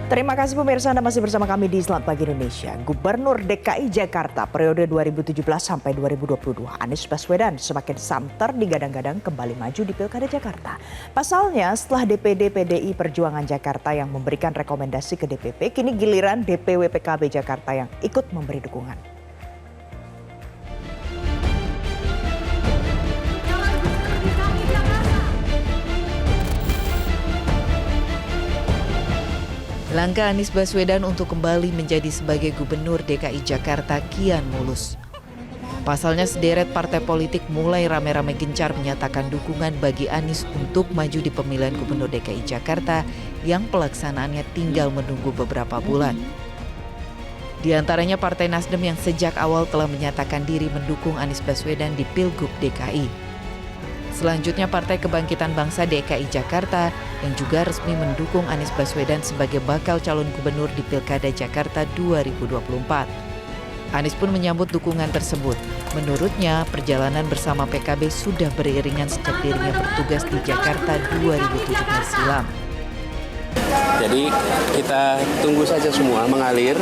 Terima kasih pemirsa, Anda masih bersama kami di Selamat Pagi Indonesia. Gubernur DKI Jakarta periode 2017 sampai 2022, Anies Baswedan semakin santer digadang-gadang kembali maju di Pilkada Jakarta. Pasalnya setelah DPD PDI Perjuangan Jakarta yang memberikan rekomendasi ke DPP, kini giliran DPW PKB Jakarta yang ikut memberi dukungan. Langkah Anies Baswedan untuk kembali menjadi sebagai Gubernur DKI Jakarta kian mulus. Pasalnya sederet partai politik mulai rame-rame gencar menyatakan dukungan bagi Anies untuk maju di pemilihan Gubernur DKI Jakarta yang pelaksanaannya tinggal menunggu beberapa bulan. Di antaranya Partai Nasdem yang sejak awal telah menyatakan diri mendukung Anies Baswedan di Pilgub DKI. Selanjutnya Partai Kebangkitan Bangsa DKI Jakarta yang juga resmi mendukung Anies Baswedan sebagai bakal calon gubernur di Pilkada Jakarta 2024. Anies pun menyambut dukungan tersebut. Menurutnya, perjalanan bersama PKB sudah beriringan sejak dirinya bertugas di Jakarta 2017 silam. Jadi kita tunggu saja semua mengalir.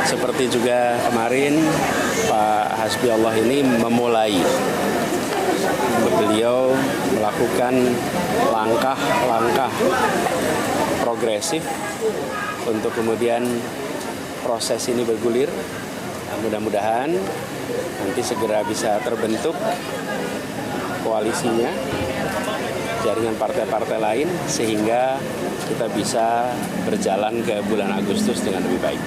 Seperti juga kemarin Pak Hasbi Allah ini memulai. Beliau melakukan langkah-langkah progresif untuk kemudian proses ini bergulir. Mudah-mudahan nanti segera bisa terbentuk koalisinya, jaringan partai-partai lain, sehingga kita bisa berjalan ke bulan Agustus dengan lebih baik.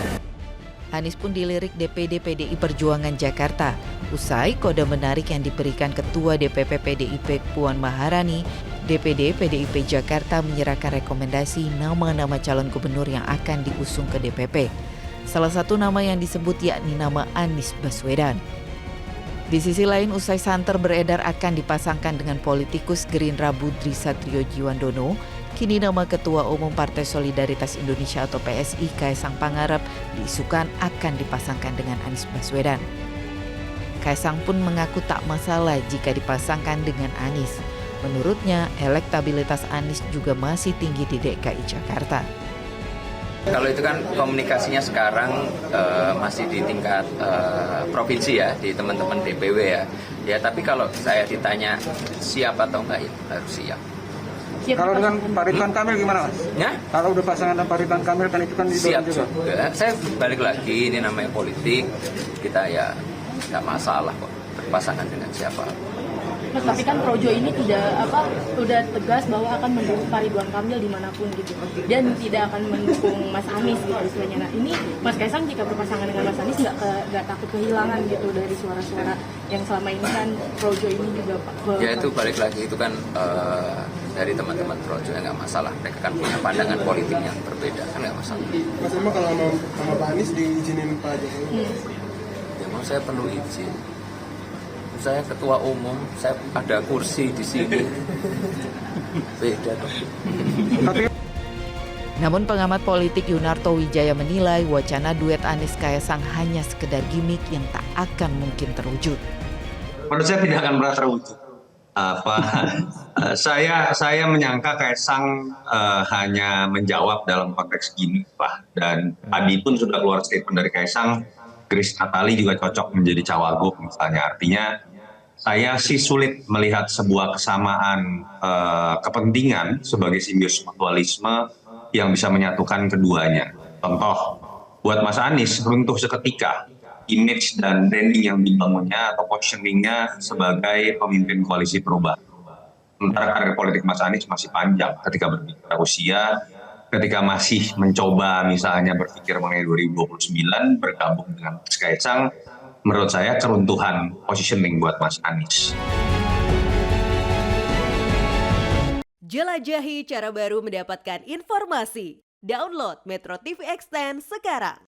Anies pun dilirik DPD PDI Perjuangan Jakarta. Usai kode menarik yang diberikan Ketua DPP PDIP Puan Maharani, DPD PDIP Jakarta menyerahkan rekomendasi nama-nama calon gubernur yang akan diusung ke DPP. Salah satu nama yang disebut yakni nama Anies Baswedan. Di sisi lain, usai santer beredar akan dipasangkan dengan politikus Gerindra Budri Satrio-Djiwandono, kini nama Ketua Umum Partai Solidaritas Indonesia atau PSI Kaesang Pangarep diisukan akan dipasangkan dengan Anies Baswedan. Kaesang pun mengaku tak masalah jika dipasangkan dengan Anies. Menurutnya, elektabilitas Anies juga masih tinggi di DKI Jakarta. Kalau itu kan komunikasinya sekarang masih di tingkat provinsi ya, di teman-teman DPW ya. Ya, tapi kalau saya ditanya siap atau enggak, ya harus siap. Kalau dengan Pak Ridwan Kamil gimana, Mas? Ya? Kalau udah pasangan dengan Pak Ridwan Kamil kan itu kan siap juga. Saya balik lagi, ini namanya politik, kita ya nggak masalah kok berpasangan dengan siapa. Mas, tapi kan Projo ini udah tegas bahwa akan mendukung Pak Ridwan Kamil dimanapun gitu, dan tidak akan mendukung Mas Anies gitu istilahnya. Nah, ini Mas Kaesang jika berpasangan dengan Mas Anies nggak takut kehilangan gitu dari suara-suara yang selama ini kan Projo ini juga ya itu balik lagi, itu kan dari teman-teman Projo ya nggak masalah, mereka kan punya pandangan politik yang berbeda, kan nggak masalah. Mas, emang kalau sama Pak Anies diizinin Pak Jokowi? Ya mau saya perlu izin. Saya ketua umum, saya ada kursi di sini. Beda dong. Namun pengamat politik Yunarto Wijaya menilai wacana duet Anies Kaesang hanya sekedar gimmick yang tak akan mungkin terwujud. Menurut saya tidak akan pernah terwujud. Saya menyangka Kaesang hanya menjawab dalam konteks gimmick lah. Dan tadi pun sudah keluar statement dari Kaesang, Grace Natali juga cocok menjadi cawagup misalnya. Artinya saya sih sulit melihat sebuah kesamaan kepentingan sebagai simbiosis mutualisme yang bisa menyatukan keduanya. Contoh, buat Mas Anies runtuh seketika image dan branding yang dibangunnya atau positioningnya sebagai pemimpin koalisi perubahan. Sementara karir politik Mas Anies masih panjang ketika berbicara usia, ketika masih mencoba misalnya berpikir mengenai 2029 bergabung dengan Mas Kaesang, menurut saya keruntuhan positioning buat Mas Anies. Jelajahi cara baru mendapatkan informasi. Download Metro TV Extend sekarang.